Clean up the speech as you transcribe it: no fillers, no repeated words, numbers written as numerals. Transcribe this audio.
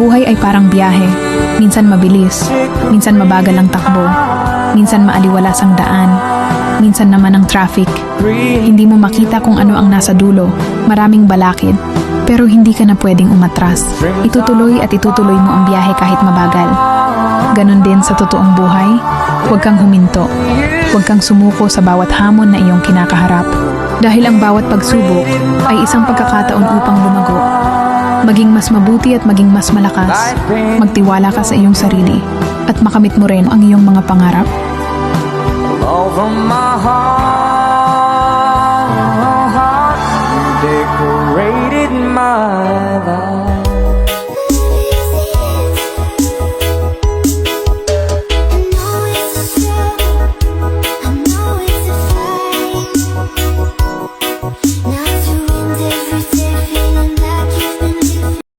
buhay ay parang biyahe. Minsan mabilis, minsan mabagal ang takbo, minsan maaliwalas ang daan, minsan naman ang traffic. Hindi mo makita kung ano ang nasa dulo, maraming balakid, pero hindi ka na pwedeng umatras. Itutuloy at itutuloy mo ang biyahe kahit mabagal. Ganon din sa totoong buhay, huwag kang huminto. Huwag kang sumuko sa bawat hamon na iyong kinakaharap. Dahil ang bawat pagsubok ay isang pagkakataon upang lumago. Maging mas mabuti at maging mas malakas. Magtiwala ka sa iyong sarili at makamit mo rin ang iyong mga pangarap. Over my heart, decorated my